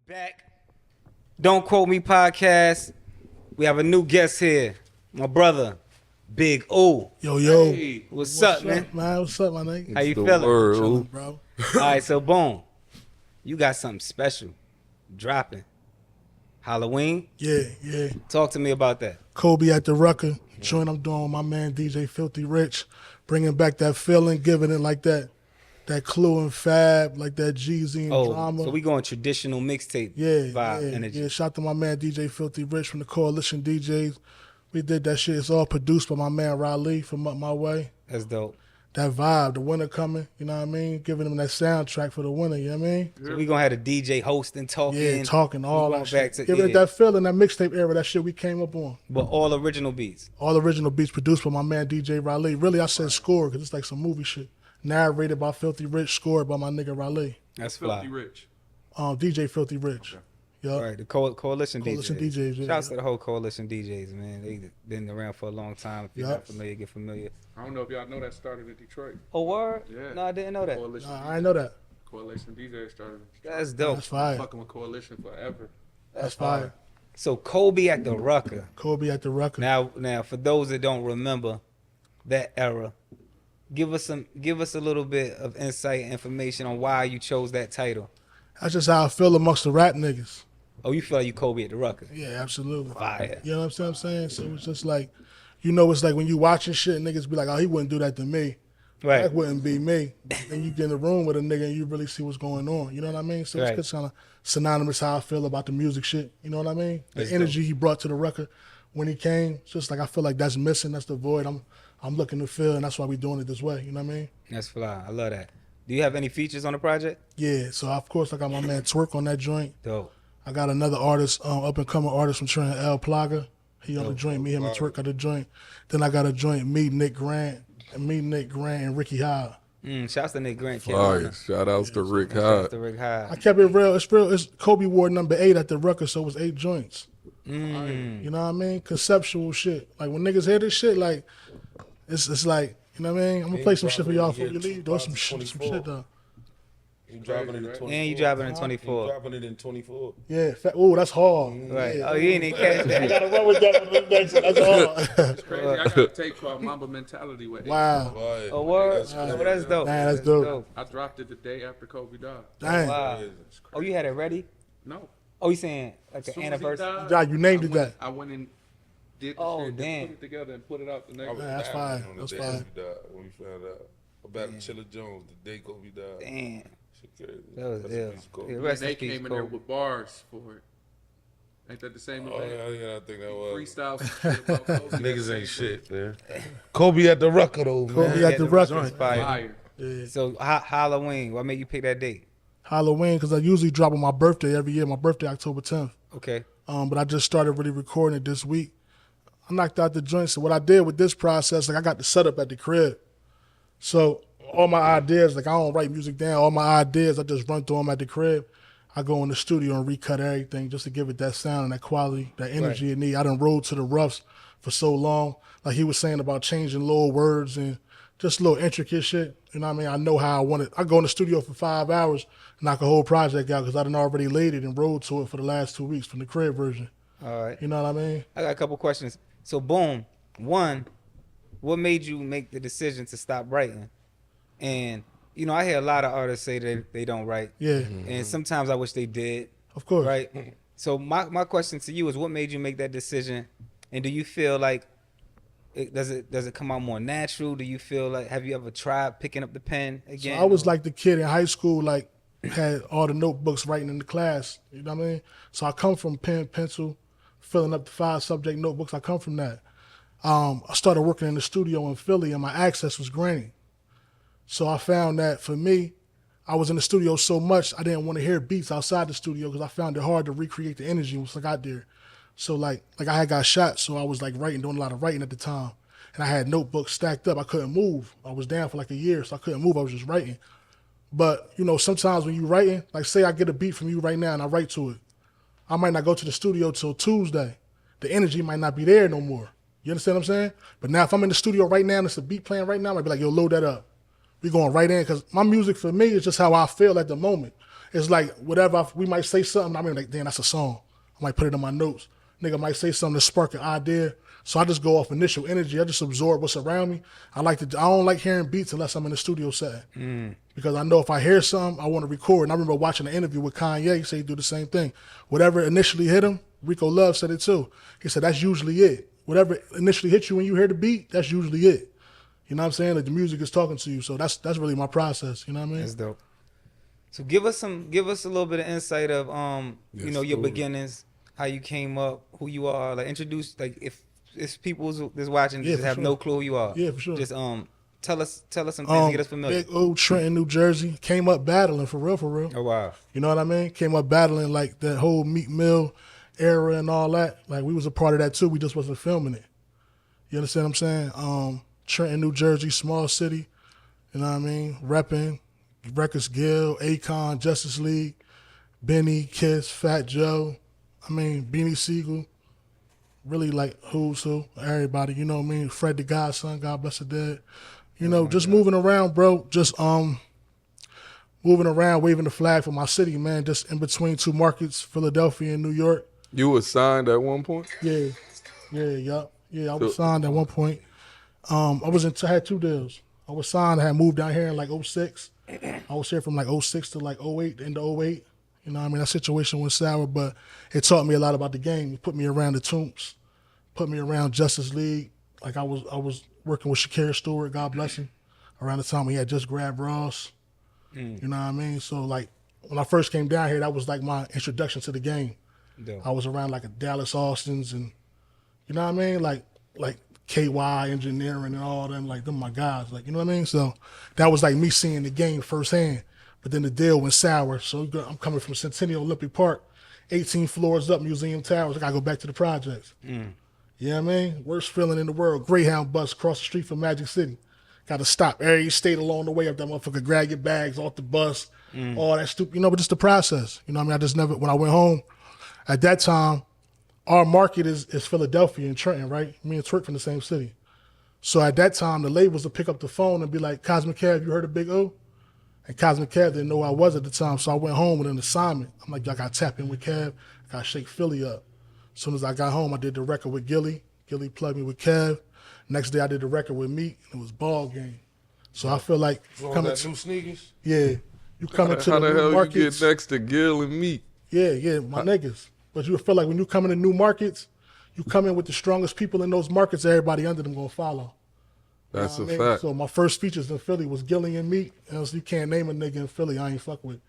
Back. Don't Quote Me podcast. We have a new guest here. My brother, Big O. Yo, yo. Hey, What's up, man? What's up, my nigga? How you the feeling? word. Chilling, bro. All right, so boom. You got something special dropping. Halloween? Yeah. Talk to me about that. Kobe at the Rucker. Joint I'm doing with my man DJ Filthy Rich. Bringing back that feeling, giving it like that Clue and Fab, like that Jeezy and drama. So we going traditional mixtape vibe energy. Yeah, shout out to my man DJ Filthy Rich from the Coalition DJs. We did that shit. It's all produced by my man Raleigh from Up My Way. That's dope. That vibe, the winter coming, you know what I mean? Giving them that soundtrack for the winter, you know what I mean? So we gonna have a DJ hosting, talking. Yeah, talking, all We that going shit. back to- Giving yeah. it that feeling, that mixtape era, that shit we came up on. But all original beats. All original beats produced by my man DJ Raleigh. Really, I said score because it's like some movie shit. Narrated by Filthy Rich, scored by my nigga Raleigh. That's fly. Filthy Rich. DJ Filthy Rich. Yup. All right, the coalition Coalition DJs. DJs, yeah. Shouts to the whole coalition DJs, man. They been around for a long time. If you're not familiar, get familiar. I don't know if y'all know that started in Detroit. Oh, word? Yeah. No, I didn't know that. Coalition. Nah, I didn't know that. Coalition DJ started in Detroit. That's dope. That's fire. Fucking with Coalition forever. That's fire. So Kobe at the Rucker. Kobe at the Rucker. Now, for those that don't remember that era, give us a little bit of insight, information on why you chose that title. That's just how I feel amongst the rap niggas. Oh, you feel like you Kobe at the Rucker? Yeah, absolutely. Fire. You know what I'm saying? So it's just like, it's like when you watching shit, niggas be like, oh, he wouldn't do that to me. Right. That wouldn't be me. And you get in the room with a nigga and you really see what's going on. You know what I mean? So Right. it's just kind of synonymous how I feel about the music shit. You know what I mean? The That's energy he brought to the record when he came, it's just like I feel like that's missing. That's the void I'm looking to fill, and that's why we doing it this way. You know what I mean? That's fly. I love that. Do you have any features on the project? Yeah. So of course I got my man Twerk on that joint. Dope. I got another artist, up and coming artist from Trent, L Plaga. He on the joint. Me, him, and Twerk got the joint. Then I got a joint. Me, Nick Grant, and Ricky Hyde. Shouts to Nick Grant. Fire. Shout outs to Rick Shouts Hyde. to Rick I Hyde. kept it real. It's real. It's Kobe Ward number 8 at the Rucker, so it was 8 joints. Mm. You know what I mean? Conceptual shit. Like when niggas hear this shit, like it's like, you know what I mean? I'm gonna play some shit for y'all before you leave. Though some shit though. You dropping it in 24. And you dropping in You 24. dropping it in 24. Yeah. Oh, that's hard. Right. Yeah. Oh, you ain't even catch I that. gotta run with that. That's hard. It's crazy. I got a tape called Mamba Mentality with Wow. Right. Oh, word? That's Oh, crazy. that's dope. Man, that's dope. I dropped it the day after Kobe died. Dang. Wow. Oh, you had it ready? No. Oh, you saying like As an soon as he anniversary? died, Yeah, you named it that. I went and did the Oh, shit, damn. put it together and put it out the next I was day. that's down fine. on the That's day fine. Kobe died, when we found out about Chilla Jones, the day Kobe died. Damn. Shit crazy. That was Rest in ill. peace, Kobe. Yeah, And rest they in peace, came in there Kobe. with bars for it. Ain't that the same Oh, event? yeah, I think that was. Freestyle some shit about Kobe. Niggas ain't shit, man. Kobe at the Rucker, though, man. Kobe at the Rucker. Fire. Fire. Yeah. So Halloween, what made you pick that date? Halloween, because I usually drop on my birthday every year. My birthday, October 10th. Okay. But I just started really recording it this week. I knocked out the joints. So what I did with this process, like I got the setup at the crib. So all my ideas, like I don't write music down. All my ideas, I just run through them at the crib. I go in the studio and recut everything just to give it that sound and that quality, that energy it need. I done rolled to the roughs for so long. Like he was saying about changing little words and just little intricate shit. You know what I mean? I know how I want it. I go in the studio for 5 hours, knock a whole project out because I done already laid it and rolled to it for the last 2 weeks from the crib version. All right. You know what I mean? I got a couple questions. So boom, one, what made you make the decision to stop writing? And I hear a lot of artists say that they don't write, Yeah, and sometimes I wish they did. of course. Right. So my question to you is, what made you make that decision? And do you feel like does it come out more natural? Do you feel like, have you ever tried picking up the pen So again? I was like the kid in high school, like had all the notebooks writing in the class. You know what I mean? So I come from pen, pencil, filling up the 5 subject notebooks. I come from that. I started working in the studio in Philly, and my access was granny. So I found that for me, I was in the studio so much I didn't want to hear beats outside the studio because I found it hard to recreate the energy once I got there. So like I had got shot, so I was like doing a lot of writing at the time. And I had notebooks stacked up. I couldn't move. I was down for like a year, so I couldn't move. I was just writing. But, sometimes when you writing, like say I get a beat from you right now and I write to it, I might not go to the studio till Tuesday. The energy might not be there no more. You understand what I'm saying? But now if I'm in the studio right now and it's a beat playing right now, I might be like, yo, load that up. We going right in because my music for me is just how I feel at the moment. It's like whatever we might say something. I mean, like, damn, that's a song. I might put it in my notes. Nigga might say something to spark an idea. So I just go off initial energy. I just absorb what's around me. I don't like hearing beats unless I'm in the studio setting. Because I know if I hear something, I want to record. And I remember watching an interview with Kanye. He said he do the same thing. Whatever initially hit him, Rico Love said it too. He said that's usually it. Whatever initially hits you when you hear the beat, that's usually it. You know what I'm saying? Like the music is talking to you. So that's really my process. You know what I mean? That's dope. So give us a little bit of insight of you know, your story. beginnings, how you came up, who you are. Like introduce, like if people that's watching Yeah, just for have sure. no clue who you are. Yeah, for sure. Just tell us some things to get us familiar. Big old Trenton, New Jersey. Came up battling for real, for real. Oh wow. You know what I mean? Came up battling like that whole Meek Mill era and all that. Like we was a part of that too. We just wasn't filming it. You understand what I'm saying? Trenton, New Jersey, small city. You know what I mean? Repping, Records Guild, Akon, Justice League, Benny, Kiss, Fat Joe. I mean, Beanie Siegel. Really like who's who, everybody. You know what I mean? Fred the Godson, God bless the dead. You know, just moving around, bro. Just moving around, waving the flag for my city, man. Just in between two markets, Philadelphia and New York. You was signed at one point? Yeah. I was signed at one point. I had 2 deals. I was signed. I had moved down here in like 06. I was here from like 06 to like 08, into 08. You know what I mean? That situation was sour, but it taught me a lot about the game. It put me around the Tombs, put me around Justice League. Like I was working with Shakira Stewart, God bless him, around the time he had just grabbed Ross. You know what I mean? So like when I first came down here, that was like my introduction to the game. Dope. I was around like a Dallas Austins and you know what I mean? Like KY engineering and all them, like them my guys. Like, you know what I mean? So that was like me seeing the game firsthand. But then the deal went sour. So I'm coming from Centennial Olympic Park, 18 floors up, Museum Towers. I gotta go back to the projects. You know what I mean? Worst feeling in the world. Greyhound bus across the street from Magic City. Gotta stop every state along the way up that motherfucker, grab your bags off the bus, all that stupid, you know, but just the process. You know what I mean? I just never, when I went home, at that time, our market is Philadelphia and Trenton, right? Me and Twerk from the same city. So at that time, the labels would pick up the phone and be like, Cosmic Cav, you heard of Big O? And Cosmic Cav didn't know who I was at the time, so I went home with an assignment. I'm like, I got to tap in with Cav. I got to shake Philly up. As soon as I got home, I did the record with Gilly. Gilly plugged me with Cav. Next day, I did the record with Meek. It was ball game. So I feel like Coming that new sneakers? yeah, you coming to How the the new hell markets. you get next to Gil and Meek? Yeah, my niggas. But you feel like when you come into new markets, you come in with the strongest people in those markets, everybody under them gonna follow. That's You a know what I mean? fact. So my first features in Philly was Gilly and Meek. Else you can't name a nigga in Philly I ain't fuck with.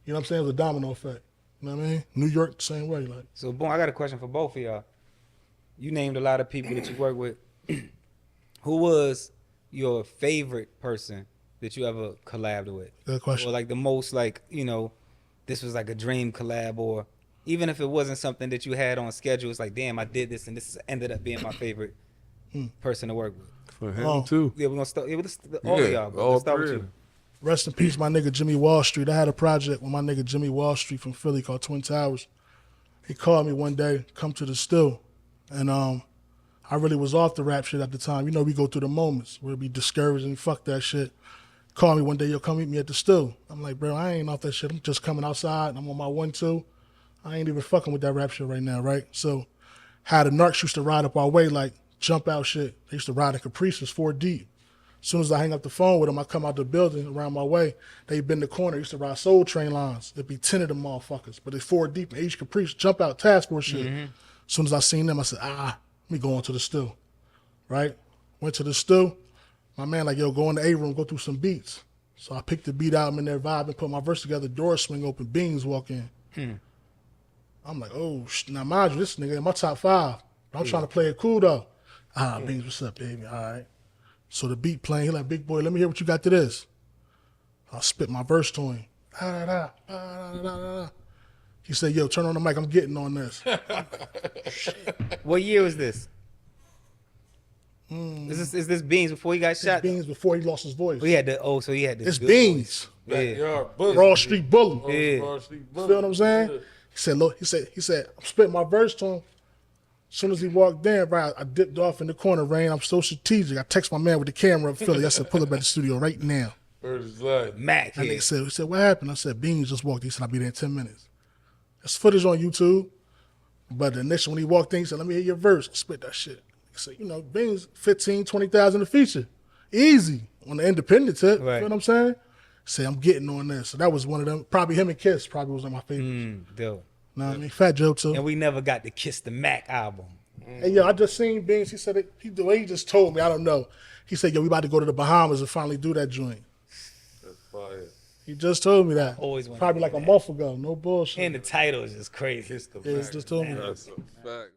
You know what I'm saying? It was a domino effect. You know what I mean? New York the same way. Like So boom, I got a question for both of y'all. You named a lot of people that you work with. Who was your favorite person that you ever collabed with? good question. Or like the most, like, you know, this was like a dream collab, or even if it wasn't something that you had on schedule, it's like, damn, I did this and this ended up being my favorite person to work with. For him Oh. too. Yeah, we're gonna start. Yeah, all of Yeah, y'all. Bro. all Let's start with three. you. Rest in peace, my nigga Jimmy Wall Street. I had a project with my nigga Jimmy Wall Street from Philly called Twin Towers. He called me one day, come to the still. And I really was off the rap shit at the time. You know, we go through the moments where we discouraged and fuck that shit. Call me one day, yo, come meet me at the still. I'm like, bro, I ain't off that shit. I'm just coming outside and I'm on my 1-2. I ain't even fucking with that rap shit right now, right? So how the narcs used to ride up our way, like jump out shit. They used to ride in Caprices 4 deep. As soon as I hang up the phone with them, I come out the building around my way. They bend the corner. Used to ride Soul Train lines. There'd be 10 of them motherfuckers, but they 4 deep in each Caprice, jump out task force shit. As soon as I seen them, I said, let me go on to the still, right? Went to the still. My man like, yo, go in the A room, go through some beats. So I picked the beat out, I'm in there vibing, put my verse together, doors swing open, Beans walk in. I'm like, oh, now mind you, this nigga in my top 5. I'm trying to play it cool though. Beans, what's up, baby? All right. So the beat playing, he like, big boy, let me hear what you got to this. I spit my verse to him. He said, yo, turn on the mic, I'm getting on this. What year was this? Is this Beans before he got shot? Beans before he lost his voice. Oh, he had the so he had this. It's good Beans. voice. Yeah. Backyard bully. Broad Street Bully. Yeah. Broad Street bully. Feel what I'm saying? He said, look, he said, I'm spitting my verse to him. As soon as he walked in, right, I dipped off in the corner, Rain. I'm so strategic. I text my man with the camera up Philly. I said, pull up at the studio right now. First life. Mac And here. they said, what happened? I said, Beans just walked. He said, I'll be there in 10 minutes. There's footage on YouTube. But initially when he walked in, he said, let me hear your verse. I spit that shit. He said, Beans, 15, 20,000 a feature. Easy. On the independent tip. Right. You know what I'm saying? Say, I'm getting on this. So that was one of them. Probably him and Kiss probably was one of my favorites. Dope. Know what I mean? Fat Joe too. And we never got to Kiss the Mac album. Hey, yo, I just seen Beans. He said, the way he just told me, I don't know. He said, yo, we about to go to the Bahamas and finally do that joint. That's fire. He just told me that. Always wanted Probably to like do a that. month ago. No bullshit. And the title is just crazy. Kiss the Yeah, Mac. he just told me that. That's a fact.